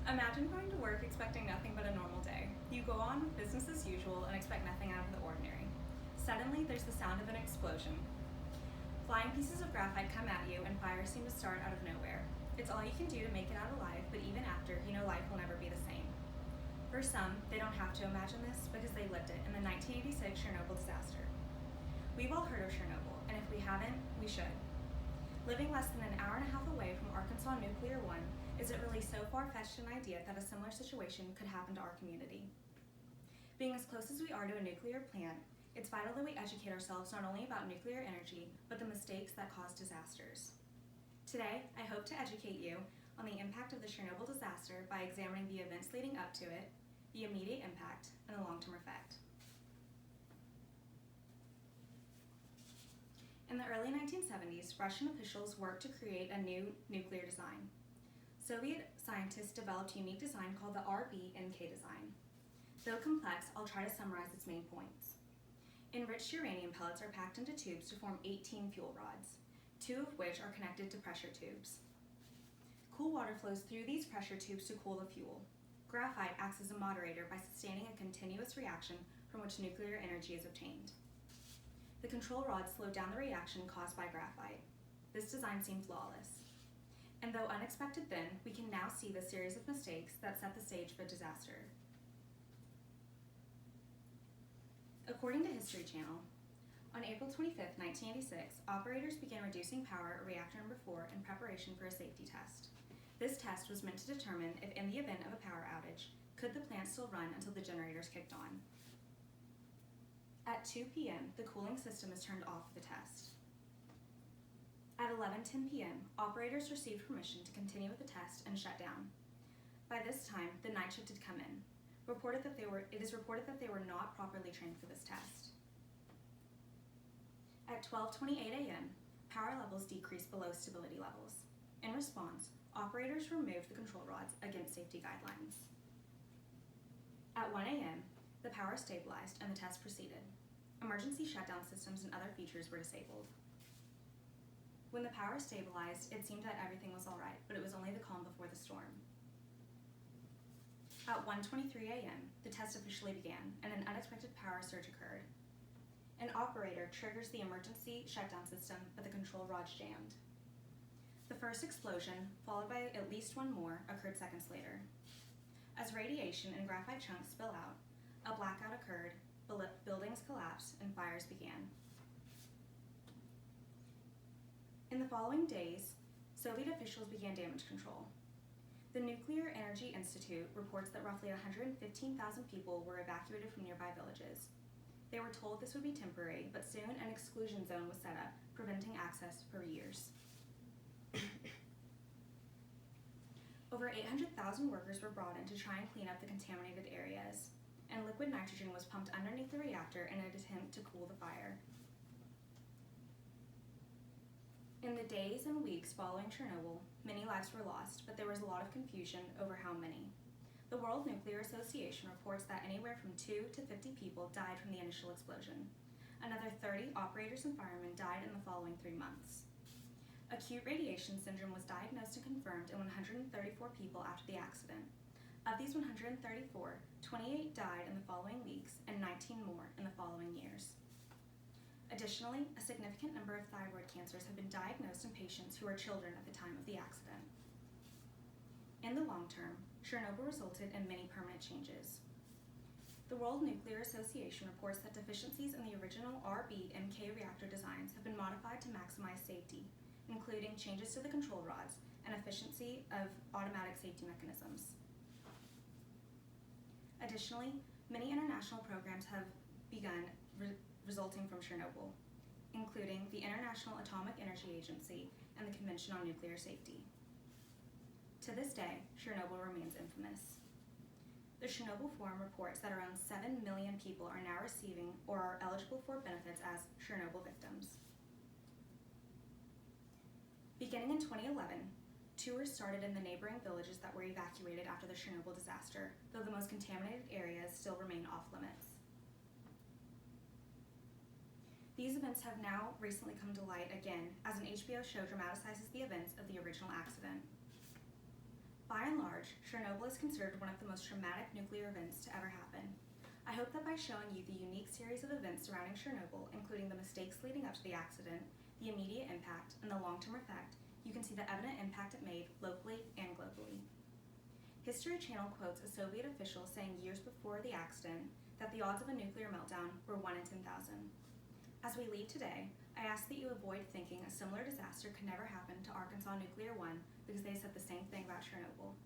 Imagine going to work expecting nothing but a normal day. You go on with business as usual and expect nothing out of the ordinary. Suddenly, there's the sound of an explosion. Flying pieces of graphite come at you and fires seem to start out of nowhere. It's all you can do to make it out alive, but even after, you know life will never be the same. For some, they don't have to imagine this because they lived it in the 1986 Chernobyl disaster. We've all heard of Chernobyl, and if we haven't, we should. Living less than an hour and a half away from Arkansas Nuclear One, is it really so far-fetched an idea that a similar situation could happen to our community? Being as close as we are to a nuclear plant, it's vital that we educate ourselves not only about nuclear energy, but the mistakes that cause disasters. Today, I hope to educate you on the impact of the Chernobyl disaster by examining the events leading up to it, the immediate impact, and the long-term effect. In the early 1970s, Russian officials worked to create a new nuclear design. Soviet scientists developed a unique design called the RBMK design. Though complex, I'll try to summarize its main points. Enriched uranium pellets are packed into tubes to form 18 fuel rods, 2 of which are connected to pressure tubes. Cool water flows through these pressure tubes to cool the fuel. Graphite acts as a moderator by sustaining a continuous reaction from which nuclear energy is obtained. The control rods slow down the reaction caused by graphite. This design seemed flawless. And though unexpected then, we can now see the series of mistakes that set the stage for disaster. According to History Channel, on April 25, 1986, operators began reducing power at reactor number 4 in preparation for a safety test. This test was meant to determine if in the event of a power outage, could the plant still run until the generators kicked on. At 2 p.m., the cooling system is turned off for the test. At 11:10 p.m., operators received permission to continue with the test and shut down. By this time, the night shift had come in. It is reported that they were not properly trained for this test. At 12:28 a.m., power levels decreased below stability levels. In response, operators removed the control rods against safety guidelines. At 1 a.m., the power stabilized and the test proceeded. Emergency shutdown systems and other features were disabled. When the power stabilized, it seemed that everything was all right, but it was only the calm before the storm. At 1:23 a.m., the test officially began, and an unexpected power surge occurred. An operator triggers the emergency shutdown system, but the control rods jammed. The first explosion, followed by at least one more, occurred seconds later. As radiation and graphite chunks spill out, a blackout occurred, buildings collapsed, and fires began. In the following days, Soviet officials began damage control. The Nuclear Energy Institute reports that roughly 115,000 people were evacuated from nearby villages. They were told this would be temporary, but soon an exclusion zone was set up, preventing access for years. Over 800,000 workers were brought in to try and clean up the contaminated areas, and liquid nitrogen was pumped underneath the reactor in an attempt to cool the fire. In the days and weeks following Chernobyl, many lives were lost, but there was a lot of confusion over how many. The World Nuclear Association reports that anywhere from 2 to 50 people died from the initial explosion. Another 30 operators and firemen died in the following 3 months. Acute radiation syndrome was diagnosed and confirmed in 134 people after the accident. Of these 134, 28 died in the following weeks and 19 more in the following years. Additionally, a significant number of thyroid cancers have been diagnosed in patients who were children at the time of the accident. In the long term, Chernobyl resulted in many permanent changes. The World Nuclear Association reports that deficiencies in the original RBMK reactor designs have been modified to maximize safety, including changes to the control rods and efficiency of automatic safety mechanisms. Additionally, many international programs have begun resulting from Chernobyl, including the International Atomic Energy Agency and the Convention on Nuclear Safety. To this day, Chernobyl remains infamous. The Chernobyl Forum reports that around 7 million people are now receiving or are eligible for benefits as Chernobyl victims. Beginning in 2011, tours started in the neighboring villages that were evacuated after the Chernobyl disaster, though the most contaminated areas still remain off limits. These events have now recently come to light again as an HBO show dramatizes the events of the original accident. By and large, large, Chernobyl is considered one of the most traumatic nuclear events to ever happen. I hope that by showing you the unique series of events surrounding Chernobyl, including the mistakes leading up to the accident, the immediate impact, and the long-term effect, you can see the evident impact it made locally and globally. History Channel quotes a Soviet official saying years before the accident that the odds of a nuclear meltdown were 1 in 10,000. As we leave today, I ask that you avoid thinking a similar disaster could never happen to Arkansas Nuclear 1 because they said the same thing about Chernobyl.